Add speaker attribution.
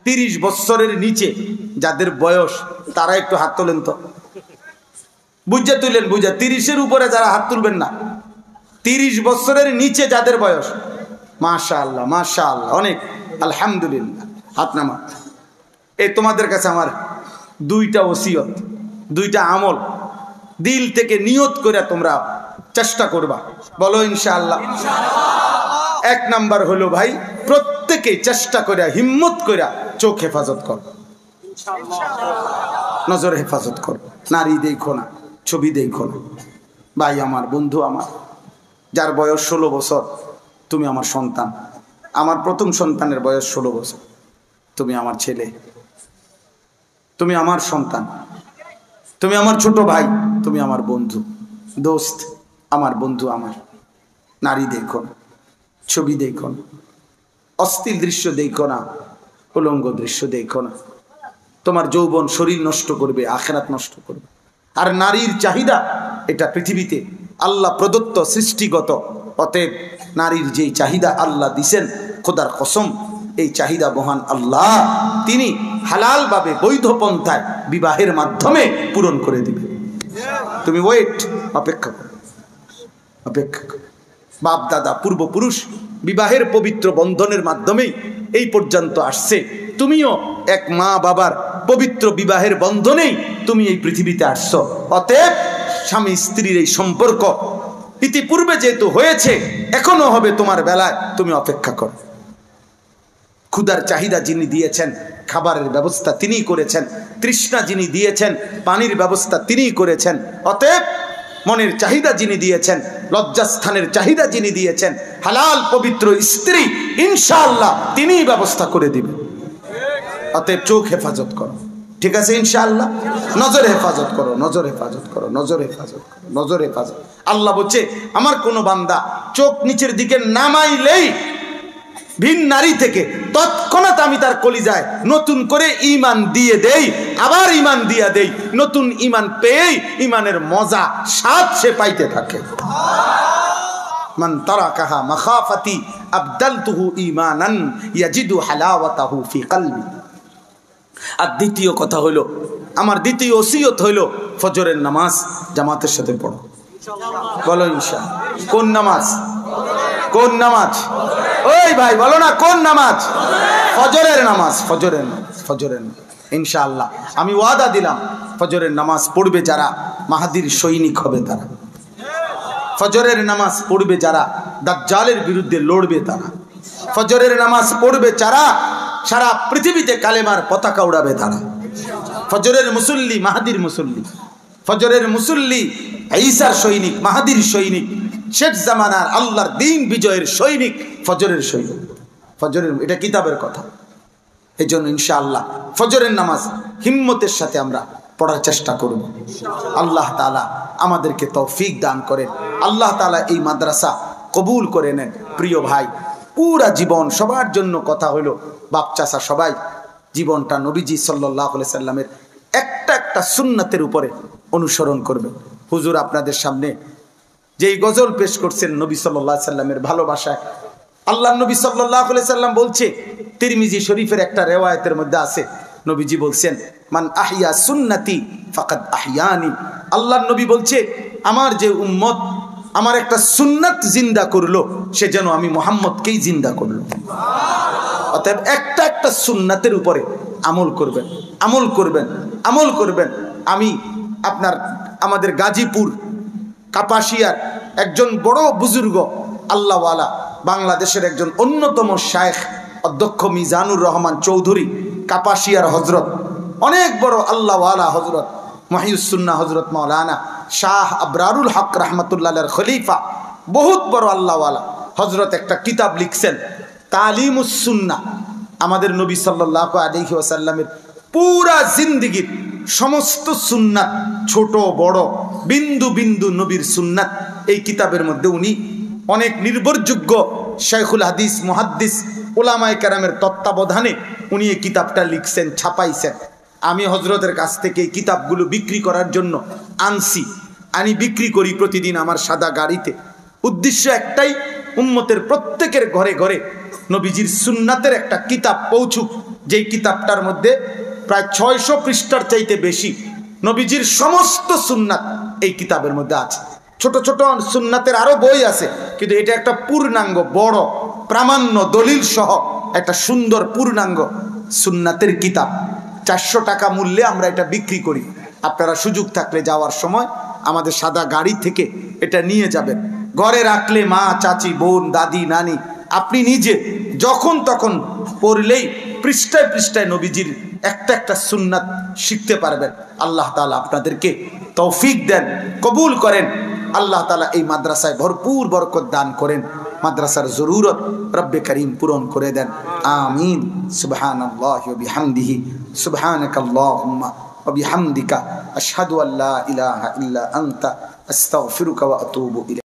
Speaker 1: 30 বছরের নিচে যাদের বয়স তারা একটু হাত তোলেন তো, বুঝে তুলেন, বুঝে। 30-এর উপরে যারা হাত তুলবেন না, 30 বছরের নিচে যাদের বয়স, মাশাআল্লাহ মাশাআল্লাহ, অনেক আলহামদুলিল্লাহ, হাত নামা। এই তোমাদের কাছে আমার 2টা ওসিয়ত, 2টা আমল দিল থেকে নিয়ত করে তোমরা চেষ্টা করবা, বলো ইনশাআল্লাহ। 1 নাম্বার হলো ভাই, প্রত্যেকে চেষ্টা করে হিম্মত করে চোখ হেফাজত কর, নজর হেফাজত কর, নারী দেখো না, ছবি দেখো না। ভাই আমার, বন্ধু আমার, যার বয়স 16 বছর, তুমি আমার সন্তান। আমার প্রথম সন্তানের বয়স 16 বছর, তুমি আমার ছেলে, তুমি আমার সন্তান, তুমি আমার ছোট ভাই, তুমি আমার বন্ধু, দোস্ত, আমার বন্ধু আমার। নারী দেখো না, ছবি দেখো না, অশ্লীল দৃশ্য দেখো না, উলঙ্গ দৃশ্য দেখো না। তোমার যৌবন শরীর নষ্ট করবে, আখিরাত নষ্ট করবে। আর নারীর চাহিদা এটা পৃথিবীতে আল্লাহ প্রদত্ত, সৃষ্টিগত। অতএব নারীর যেই চাহিদা আল্লাহ দিছেন, খোদার কসম, এই চাহিদা মহান আল্লাহ তিনি হালালভাবে বৈধ পন্থায় বিবাহের মাধ্যমে পূরণ করে দিবে। তুমি ওয়েট, অপেক্ষা করো, অপেক্ষা করো। বাপ দাদা পূর্বপুরুষ বিবাহের পবিত্র বন্ধনের মাধ্যমেই এই পর্যন্ত আসছে। তুমিও এক মা বাবার পবিত্র বিবাহের বন্ধনেই তুমি এই পৃথিবীতে আসছো। অতএব স্বামী স্ত্রীর এই সম্পর্ক ইতিপূর্বে যেহেতু হয়েছে, এখনো হবে তোমার বেলায়, তুমি অপেক্ষা করো। ক্ষুধার চাহিদা যিনি দিয়েছেন, খাবারের ব্যবস্থা তিনিই করেছেন। তৃষ্ণা যিনি দিয়েছেন, পানির ব্যবস্থা তিনিই করেছেন। অতএব মনের চাহিদা যিনি দিয়েছেন, লজ্জাস্থানের চাহিদা যিনি দিয়েছেন, হালাল পবিত্র স্ত্রী ইনশাআল্লাহ তিনিই ব্যবস্থা করে দিবেন। অতএব চোখ হেফাজত করো, ঠিক আছে ইনশাআল্লাহ। নজর হেফাজত করো, নজর হেফাজত করো, নজর হেফাজত করো, নজর হেফাজত। আল্লাহ বলছে, আমার কোনো বান্দা চোখ নিচের দিকে নামাইলেই ভিন নারী থেকে তৎক্ষণাৎ আমি তার কলিজায় নতুন করে ঈমান দিয়ে দেই, আবার ঈমান দিয়ে দেই। নতুন ঈমান পেয়েই ঈমানের মজা স্বাদ সে পাইতে থাকে। মান তারাকাহা মাখাফাতি আবদালতুহু ঈমানান ইয়াজিদু হালাওয়াতাহু ফি কলবি। আর দ্বিতীয় কথা হলো, আমার দ্বিতীয় ওসিয়ত হলো, ফজরের নামাজ জামাতের সাথে পড়ো, বলো ইনশাআল্লাহ। কোন নামাজ? কোন নামাজ? ওই ভাই বলো না, কোন নামাজ? ফজরের নামাজ, ফজরের নামাজ, ফজরের নামাজ। ইনশাআল্লাহ আমি ওয়াদা দিলাম, ফজরের নামাজ পড়বে যারা মাহাদির সৈনিক হবে তারা। ফজরের নামাজ পড়বে যারা দাজ্জালের বিরুদ্ধে লড়বে তারা। ফজরের নামাজ পড়বে যারা সারা পৃথিবীতে কালেমার পতাকা উড়াবে তারা। ফজরের মুসল্লি মাহাদির মুসল্লি, ফজরের মুসল্লি ঈসার সৈনিক, মাহাদির সৈনিক, শেখ জামানার আল্লাহর দিন বিজয়ের সৈনিক, ফজরের সৈনিক। ফজরের, এটা কিতাবের কথা। এই জন্য ইনশাআল্লাহ ফজরের নামাজ হিম্মতের সাথে আমরা পড়ার চেষ্টা করব। আল্লাহ তাআলা আমাদেরকে তৌফিক দান করেন। আল্লাহ তাআলা এই মাদ্রাসা কবুল করে নেন। প্রিয় ভাই, পুরা জীবন সবার জন্য কথা হলো, বাপ চাচা সবাই জীবনটা নবীজি সাল্লাল্লাহু আলাইহি সাল্লামের একটা একটা সুন্নাতের উপরে অনুসরণ করবে। হুজুর আপনাদের সামনে যেই গজল পেশ করছেন নবী সাল্লাল্লাহু আলাইহি সাল্লামের ভালোবাসায়, আল্লাহ নবী সাল্লাল্লাহু আলাইহি সাল্লাম বলছে, তিরমিজি শরীফের একটা রিওয়ায়াতের মধ্যে আছে, নবীজি বলছেন, মান আহইয়া সুন্নতি ফাকাদ আহইয়ানি। আল্লাহর নবী বলছে, আমার যে উম্মত আমার একটা সুন্নাত জিন্দা করলো, সে যেন আমি মুহাম্মদকেই জিন্দা করলো। অতএব একটা একটা সুন্নাতের উপরে আমল করবেন, আমল করবেন, আমল করবেন। আমি আমাদের গাজীপুর কাপাসিয়ার একজন বড় বুজুর্গ আল্লাহওয়ালা, বাংলাদেশের একজন অন্যতম শায়েখ অধ্যক্ষ মিজানুর রহমান চৌধুরী কাপাসিয়ার হজরত, অনেক বড় আল্লাহওয়ালা হজরত মহিউসুন্নাহ হজরত মাওলানা শাহ আবরারুল হক রহমতুল্লাহর খলিফা, বহুত বড় আল্লাহওয়ালা হজরত একটা কিতাব লিখছেন তালিমুস সুন্নাহ। আমাদের নবী সাল্লাল্লাহু আলাইহি ওয়াসাল্লামের পুরা জিন্দেগীর সমস্ত সুন্নাত, ছোট বড় বিন্দু বিন্দু নবীর সুন্নাত, এই কিতাবের মধ্যে উনি অনেক নির্ভরযোগ্য শাইখুল হাদিস মুহাদ্দিস উলামায়ে কেরামের তত্ত্বাবধানে উনি এই কিতাবটা লিখছেন, ছাপাইছেন। আমি হজরতের কাছ থেকে এই কিতাবগুলো বিক্রি করার জন্য আনছি, আমি বিক্রি করি প্রতিদিন আমার সাদা গাড়িতে। উদ্দেশ্য একটাই, উম্মতের প্রত্যেকের ঘরে ঘরে নবীজির সুন্নাতের একটা কিতাব পৌঁছুক, যেই কিতাবটার মধ্যে প্রায় 600 পৃষ্ঠার চাইতে বেশি নবীজির সমস্ত সুন্নাত এই কিতাবের মধ্যে আছে। ছোট ছোট সুন্নাতের আরো বই আছে, কিন্তু এটা একটা পূর্ণাঙ্গ বড় প্রামাণ্য দলিল সহ একটা সুন্দর পূর্ণাঙ্গ সুন্নাতের কিতাব। 400 টাকা মূল্যে আমরা এটা বিক্রি করি। আপনারা সুযোগ থাকলে যাওয়ার সময় আমাদের সাদা গাড়ি থেকে এটা নিয়ে যাবেন। ঘরে রাখলে মা, চাচি, বোন, দাদি, নানি, আপনি নিজে যখন তখন পড়লেই পৃষ্ঠায় পৃষ্ঠায় নবীজির একটা একটা সুন্নাত শিখতে পারবেন। আল্লাহ তাআলা আপনাদেরকে তৌফিক দেন, কবুল করেন। আল্লাহ তাআলা এই মাদ্রাসায় ভরপুর বরকত দান করেন, মাদ্রাসার জরুরত রব্বে করিম পূরণ করে দেন। আমিন। সুবহানাল্লাহি ওয়া বিহামদিহি, সুবহানাকাল্লাহুম্মা ওয়া বিহামদিকা, আশহাদু আল্লা ইলাহা ইল্লা আনতা, আস্তাগফিরুকা ওয়া আতুবু ইলাইক।